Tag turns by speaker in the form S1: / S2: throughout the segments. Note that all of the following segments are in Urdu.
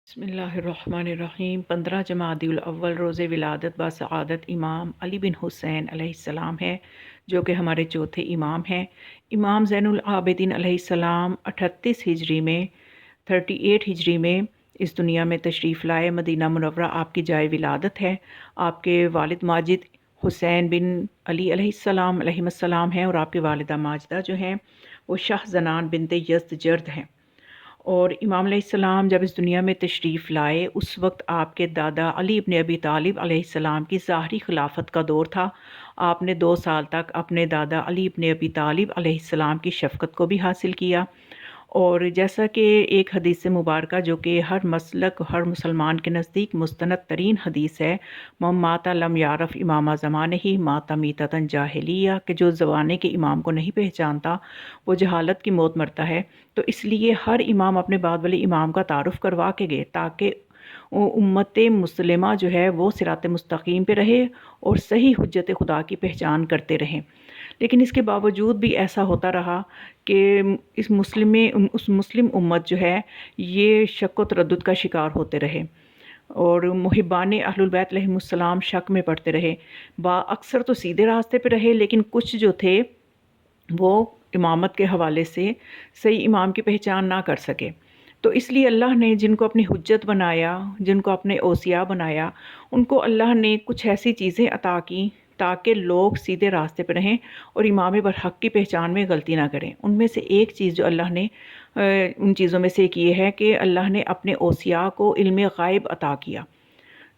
S1: بسم اللہ الرحمن الرحیم 15 جمادی الاول روز ولادت بسعادت امام علی بن حسین علیہ السلام ہے، جو کہ ہمارے چوتھے امام ہیں۔ امام زین العابدین علیہ السلام 38 ہجری میں 38 ہجری میں اس دنیا میں تشریف لائے۔ مدینہ منورہ آپ کی جائے ولادت ہے۔ آپ کے والد ماجد حسین بن علی علیہ السلام ہیں، اور آپ کی والدہ ماجدہ جو ہیں وہ شاہ زنان بنت یزدجرد ہیں۔ اور امام علیہ السلام جب اس دنیا میں تشریف لائے اس وقت آپ کے دادا علی ابن ابی طالب علیہ السلام کی ظاہری خلافت کا دور تھا۔ آپ نے 2 سال تک اپنے دادا علی ابن ابی طالب علیہ السلام کی شفقت کو بھی حاصل کیا، اور جیسا کہ ایک حدیث مبارکہ جو کہ ہر مسلک ہر مسلمان کے نزدیک مستند ترین حدیث ہے، من مات لم یعرف امام زمانہ ہی مات میتۃ جاہلیہ، کہ جو زمانے کے امام کو نہیں پہچانتا وہ جہالت کی موت مرتا ہے۔ تو اس لیے ہر امام اپنے بعد والے امام کا تعارف کروا کے گئے تاکہ امت مسلمہ جو ہے وہ صراط مستقیم پہ رہے اور صحیح حجت خدا کی پہچان کرتے رہیں۔ لیکن اس کے باوجود بھی ایسا ہوتا رہا کہ اس مسلم امت جو ہے یہ شک و تردد کا شکار ہوتے رہے، اور محبان اہل البیت علیہم السلام شک میں پڑتے رہے۔ اکثر تو سیدھے راستے پہ رہے، لیکن کچھ جو تھے وہ امامت کے حوالے سے صحیح امام کی پہچان نہ کر سکے۔ تو اس لیے اللہ نے جن کو اپنی حجت بنایا، جن کو اپنے اوصیاء بنایا، ان کو اللہ نے کچھ ایسی چیزیں عطا کی تاکہ لوگ سیدھے راستے پہ رہیں اور امام برحق کی پہچان میں غلطی نہ کریں۔ ان میں سے ایک چیز جو اللہ نے ان چیزوں میں سے ایک یہ ہے کہ اللہ نے اپنے اوصیاء کو علم غیب عطا کیا،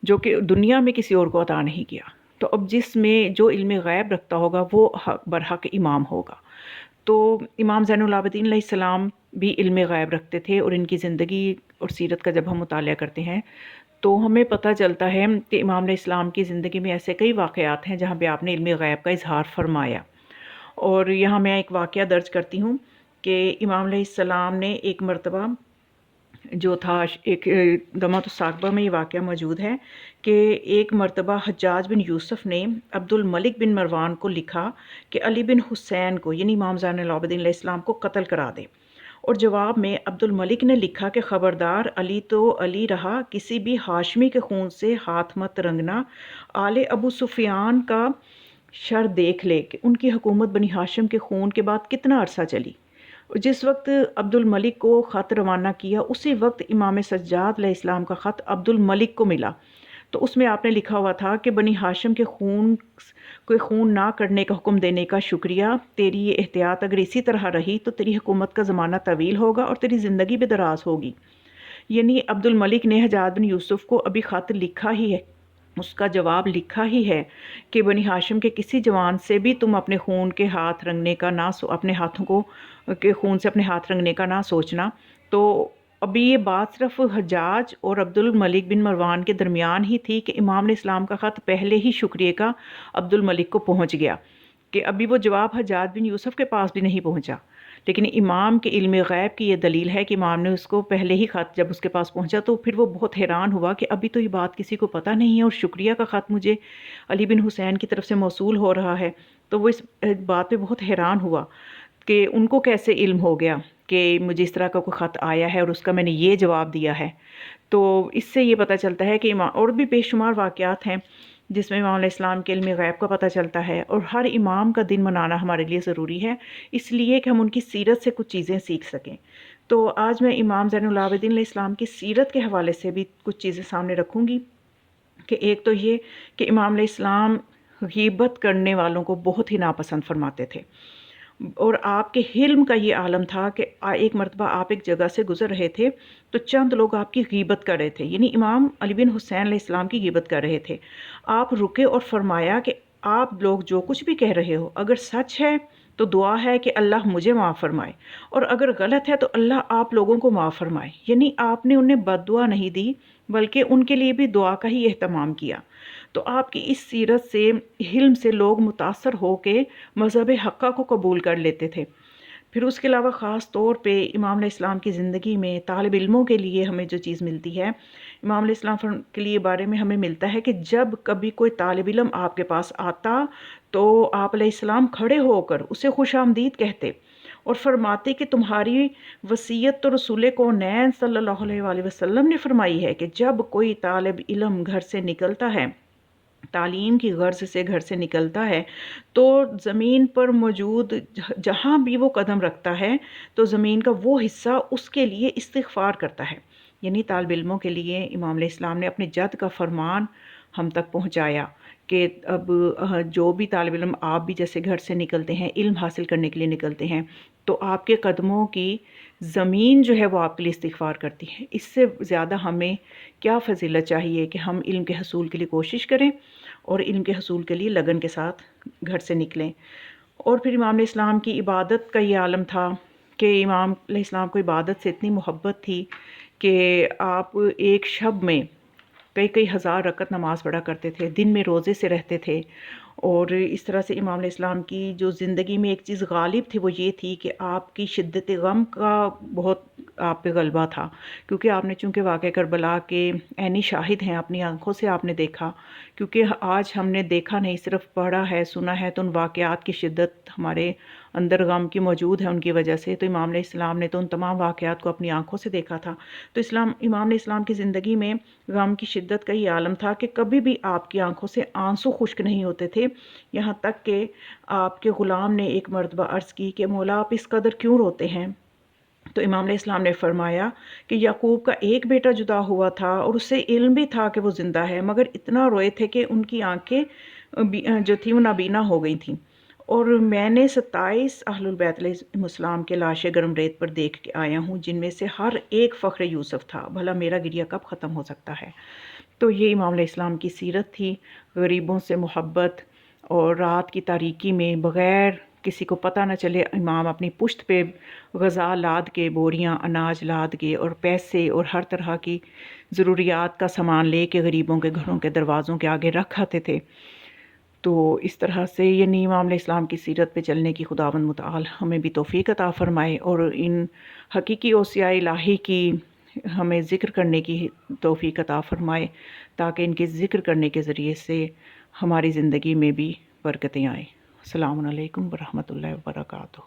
S1: جو کہ دنیا میں کسی اور کو عطا نہیں کیا۔ تو اب جس میں جو علم غیب رکھتا ہوگا وہ برحق امام ہوگا۔ تو امام زین العابدین علیہ السلام بھی علم غیب رکھتے تھے، اور ان کی زندگی اور سیرت کا جب ہم مطالعہ کرتے ہیں تو ہمیں پتہ چلتا ہے کہ امام علیہ السلام کی زندگی میں ایسے کئی واقعات ہیں جہاں پہ آپ نے علم غیب کا اظہار فرمایا۔ اور یہاں میں ایک واقعہ درج کرتی ہوں کہ امام علیہ السلام نے ایک مرتبہ جو تھا، ایک دمۃ الثاقبہ میں یہ واقعہ موجود ہے کہ ایک مرتبہ حجاج بن یوسف نے عبد الملک بن مروان کو لکھا کہ علی بن حسین کو، یعنی امام زین العابدین علیہ السلام کو قتل کرا دے، اور جواب میں عبد الملک نے لکھا کہ خبردار، علی تو علی رہا، کسی بھی ہاشمی کے خون سے ہاتھ مت رنگنا۔ آل ابو سفیان کا شر دیکھ لے کہ ان کی حکومت بنی ہاشم کے خون کے بعد کتنا عرصہ چلی۔ جس وقت عبد الملک کو خط روانہ کیا اسی وقت امام سجاد علیہ السلام کا خط عبد الملک کو ملا، تو اس میں آپ نے لکھا ہوا تھا کہ بنی ہاشم کے خون نہ کرنے کا حکم دینے کا شکریہ، تیری یہ احتیاط اگر اسی طرح رہی تو تیری حکومت کا زمانہ طویل ہوگا اور تیری زندگی بھی دراز ہوگی۔ یعنی عبد الملک نے حجاج بن یوسف کو ابھی خط لکھا ہی ہے، اس کا جواب لکھا ہی ہے کہ بنی ہاشم کے کسی جوان سے بھی تم اپنے خون کے ہاتھ رنگنے کا اپنے ہاتھوں کو کے خون سے اپنے ہاتھ رنگنے کا نہ سوچنا۔ تو ابھی یہ بات صرف حجاج اور عبد الملک بن مروان کے درمیان ہی تھی کہ امام علیہ السلام کا خط پہلے ہی شکریہ کا عبد الملک کو پہنچ گیا، کہ ابھی وہ جواب حجاج بن یوسف کے پاس بھی نہیں پہنچا۔ لیکن امام کے علم غیب کی یہ دلیل ہے کہ امام نے اس کو پہلے ہی خط جب اس کے پاس پہنچا تو پھر وہ بہت حیران ہوا کہ ابھی تو یہ بات کسی کو پتہ نہیں ہے، اور شکریہ کا خط مجھے علی بن حسین کی طرف سے موصول ہو رہا ہے۔ تو وہ اس بات پہ بہت حیران ہوا کہ ان کو کیسے علم ہو گیا کہ مجھے اس طرح کا کوئی خط آیا ہے اور اس کا میں نے یہ جواب دیا ہے۔ تو اس سے یہ پتہ چلتا ہے کہ اور بھی بے شمار واقعات ہیں جس میں امام علیہ السلام کے علم غیب کا پتہ چلتا ہے، اور ہر امام کا دن منانا ہمارے لیے ضروری ہے، اس لیے کہ ہم ان کی سیرت سے کچھ چیزیں سیکھ سکیں۔ تو آج میں امام زین العابدین علیہ السلام کی سیرت کے حوالے سے بھی کچھ چیزیں سامنے رکھوں گی، کہ ایک تو یہ کہ امام علیہ السلام غیبت کرنے والوں کو بہت ہی ناپسند فرماتے تھے، اور آپ کے حلم کا یہ عالم تھا کہ ایک مرتبہ آپ ایک جگہ سے گزر رہے تھے تو چند لوگ آپ کی غیبت کر رہے تھے، یعنی امام علی بن حسین علیہ السلام کی غیبت کر رہے تھے۔ آپ رکے اور فرمایا کہ آپ لوگ جو کچھ بھی کہہ رہے ہو اگر سچ ہے تو دعا ہے کہ اللہ مجھے معاف فرمائے، اور اگر غلط ہے تو اللہ آپ لوگوں کو معاف فرمائے۔ یعنی آپ نے انہیں بد دعا نہیں دی بلکہ ان کے لیے بھی دعا کا ہی اہتمام کیا۔ تو آپ کی اس سیرت سے، حلم سے لوگ متاثر ہو کے مذہب حقہ کو قبول کر لیتے تھے۔ پھر اس کے علاوہ خاص طور پہ امام علیہ السلام کی زندگی میں طالب علموں کے لیے ہمیں جو چیز ملتی ہے، امام علیہ السلام کے لیے بارے میں ہمیں ملتا ہے کہ جب کبھی کوئی طالب علم آپ کے پاس آتا تو آپ علیہ السلام کھڑے ہو کر اسے خوش آمدید کہتے، اور فرماتے کہ تمہاری وصیت تو رسول کونین صلی اللہ علیہ وآلہ وسلم نے فرمائی ہے کہ جب کوئی طالب علم گھر سے نکلتا ہے، تعلیم کی غرض سے گھر سے نکلتا ہے، تو زمین پر موجود جہاں بھی وہ قدم رکھتا ہے تو زمین کا وہ حصہ اس کے لیے استغفار کرتا ہے۔ یعنی طالب علموں کے لیے امام علیہ السلام نے اپنے جد کا فرمان ہم تک پہنچایا کہ اب جو بھی طالب علم، آپ بھی جیسے گھر سے نکلتے ہیں، علم حاصل کرنے کے لیے نکلتے ہیں، تو آپ کے قدموں کی زمین جو ہے وہ آپ کے لیے استغفار کرتی ہے۔ اس سے زیادہ ہمیں کیا فضیلت چاہیے کہ ہم علم کے حصول کے لیے کوشش کریں اور علم کے حصول کے لیے لگن کے ساتھ گھر سے نکلیں۔ اور پھر امام علیہ السلام کی عبادت کا یہ عالم تھا کہ امام علیہ السلام کو عبادت سے اتنی محبت تھی کہ آپ ایک شب میں کئی کئی ہزار رکعت نماز پڑھا کرتے تھے، دن میں روزے سے رہتے تھے۔ اور اس طرح سے امام علیہ السلام کی جو زندگی میں ایک چیز غالب تھی وہ یہ تھی کہ آپ کی شدت غم کا بہت آپ پہ غلبہ تھا، کیونکہ آپ نے چونکہ واقعہ کربلا کے عینی شاہد ہیں، اپنی آنکھوں سے آپ نے دیکھا، کیونکہ آج ہم نے دیکھا نہیں، صرف پڑھا ہے، سنا ہے، تو ان واقعات کی شدت ہمارے اندر غم کی موجود ہے ان کی وجہ سے۔ تو امام علیہ السلام نے تو ان تمام واقعات کو اپنی آنکھوں سے دیکھا تھا۔ تو امام علیہ السلام کی زندگی میں غم کی شدت کا یہ عالم تھا کہ کبھی بھی آپ کی آنکھوں سے آنسو خشک نہیں ہوتے تھے، یہاں تک کہ آپ کے غلام نے ایک مرتبہ عرض کی کہ مولا آپ اس قدر کیوں روتے ہیں؟ تو امام علیہ السلام نے فرمایا کہ یعقوب کا ایک بیٹا جدا ہوا تھا اور اسے علم بھی تھا کہ وہ زندہ ہے، مگر اتنا روئے تھے کہ ان کی آنکھیں جو تھیں وہ نابینا ہو گئی تھیں، اور میں نے 27 اہل البیت علیہ السلام کے لاشیں گرم ریت پر دیکھ کے آیا ہوں، جن میں سے ہر ایک فخر یوسف تھا، بھلا میرا گریہ کب ختم ہو سکتا ہے؟ تو یہ امام علیہ السلام کی سیرت تھی، غریبوں سے محبت، اور رات کی تاریکی میں بغیر کسی کو پتہ نہ چلے امام اپنی پشت پہ غذا لاد کے، بوریاں اناج لاد کے اور پیسے اور ہر طرح کی ضروریات کا سامان لے کے غریبوں کے گھروں کے دروازوں کے آگے رکھ آتے تھے۔ تو اس طرح سے یعنی امام علیہ السلام کی سیرت پہ چلنے کی خداوند متعال ہمیں بھی توفیق عطا فرمائے، اور ان حقیقی اوصیاء الہی کی ہمیں ذکر کرنے کی توفیق عطا فرمائے، تاکہ ان کے ذکر کرنے کے ذریعے سے ہماری زندگی میں بھی برکتیں آئیں۔ السلام علیکم ورحمۃ اللہ وبرکاتہ۔